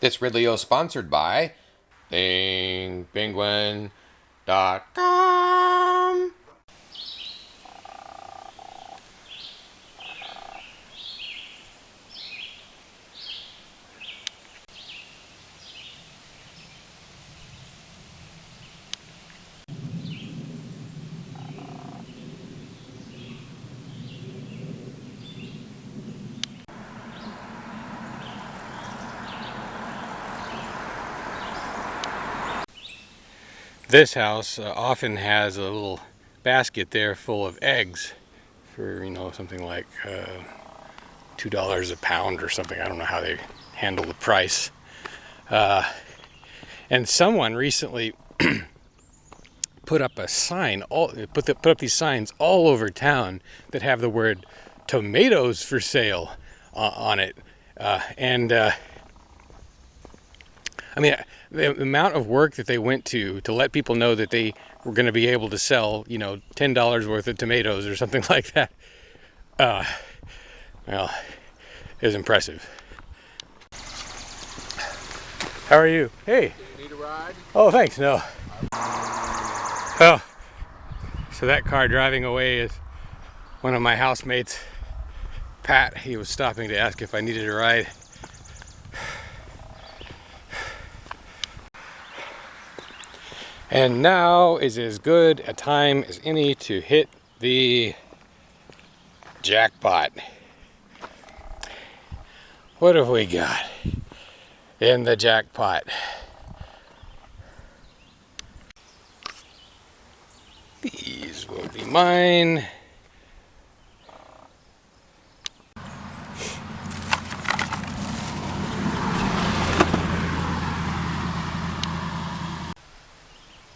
This video is sponsored by ThingPenguin.com. This house often has a little basket there full of eggs for, something like $2 a pound or something. I don't know how they handle the price. And someone recently put up a sign, put up these signs all over town that have the word tomatoes for sale on it. I mean, the amount of work that they went to let people know that they were going to be able to sell, $10 worth of tomatoes or something like that. Well, it was impressive. How are you? Hey. Need a ride? Oh, thanks. No. Oh, so that car driving away is one of my housemates, Pat. He was stopping to ask if I needed a ride. And now is as good a time as any to hit the jackpot. What have we got in the jackpot? These will be mine.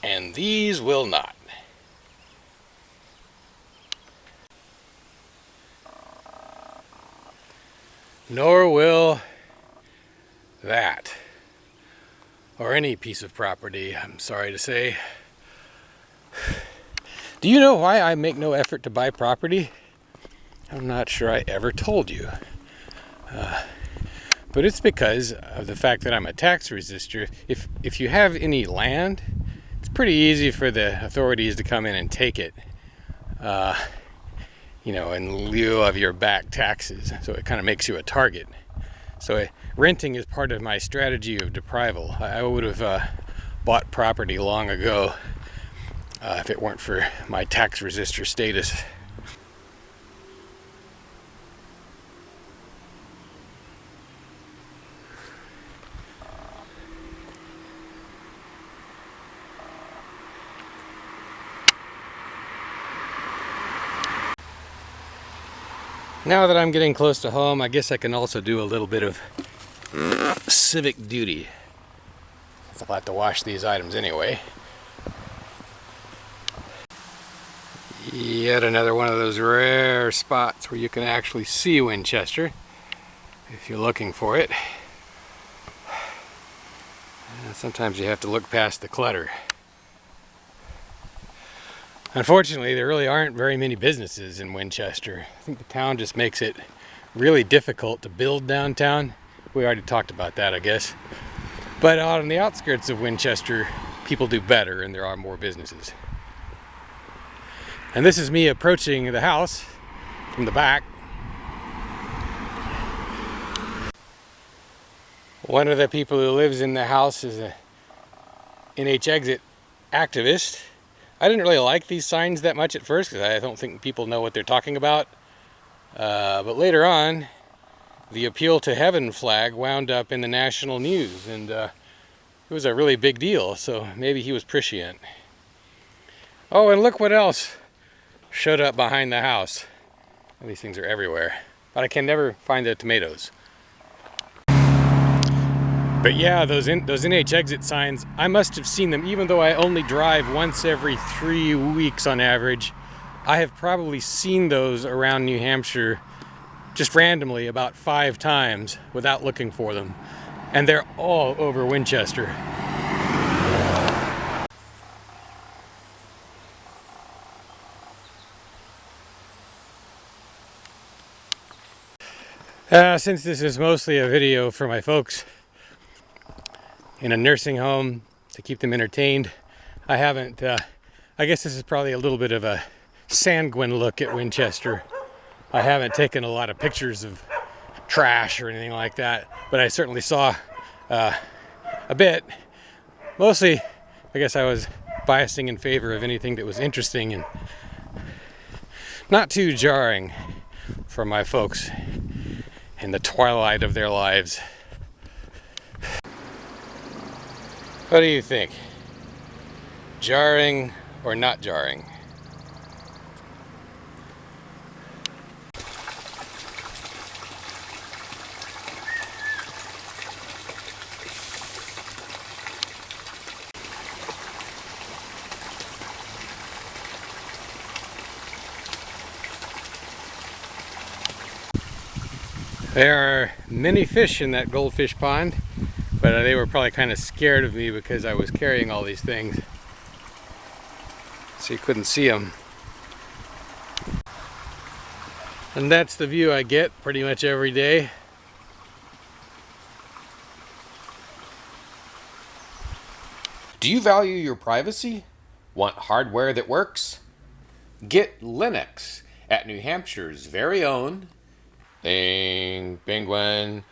And these will not. Nor will that. Or any piece of property, I'm sorry to say. Do you know why I make no effort to buy property? I'm not sure I ever told you. But it's because of the fact that I'm a tax resistor. If you have any land, it's pretty easy for the authorities to come in and take it, in lieu of your back taxes. So it kind of makes you a target. So renting is part of my strategy of deprival. I would have bought property long ago if it weren't for my tax resistor status. Now that I'm getting close to home, I guess I can also do a little bit of civic duty. I'll have to wash these items anyway. Yet another one of those rare spots where you can actually see Winchester if you're looking for it. Sometimes you have to look past the clutter. Unfortunately, there really aren't very many businesses in Winchester. I think the town just makes it really difficult to build downtown. We already talked about that, I guess. But on the outskirts of Winchester, people do better and there are more businesses. And this is me approaching the house from the back. One of the people who lives in the house is a NH Exit activist. I didn't really like these signs that much at first because I don't think people know what they're talking about. But later on, the Appeal to Heaven flag wound up in the national news, and it was a really big deal, so maybe he was prescient. Oh, and look what else showed up behind the house. Well, these things are everywhere, but I can never find the tomatoes. But yeah, those NH Exit signs, I must have seen them, even though I only drive once every 3 weeks on average. I have probably seen those around New Hampshire just randomly about 5 times without looking for them. And they're all over Winchester. Since this is mostly a video for my folks, in a nursing home to keep them entertained. I haven't, I guess this is probably a little bit of a sanguine look at Winchester. I haven't taken a lot of pictures of trash or anything like that, but I certainly saw a bit. Mostly, I guess I was biasing in favor of anything that was interesting and not too jarring for my folks in the twilight of their lives. What do you think? Jarring or not jarring? There are many fish in that goldfish pond, but they were probably kind of scared of me because I was carrying all these things, so you couldn't see them. And that's the view I get pretty much every day. Do you value your privacy? Want hardware that works? Get Linux at New Hampshire's very own penguin.com.